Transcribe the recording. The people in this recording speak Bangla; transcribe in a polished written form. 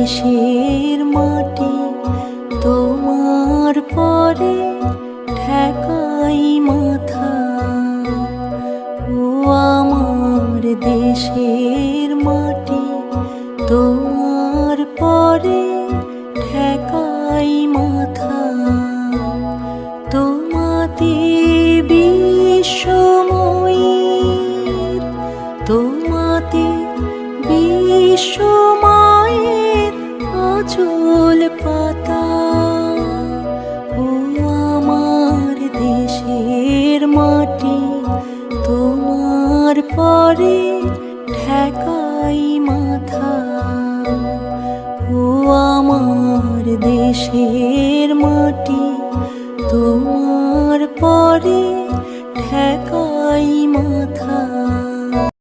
দেশের মাটি তোমার পরে ঠেকাই মাথা। ও আমার দেশের মাটি তোমার পরে ঠেকাই মাথা। তোমাতে বিশ্বময়ীর, তোমাতে বিশ্বমায়ের আঁচল পাতা। ও আমার দেশের মাটি তোমার পরে ঠেকাই মাথা। ও আমার দেশের মাটি তোমার পরে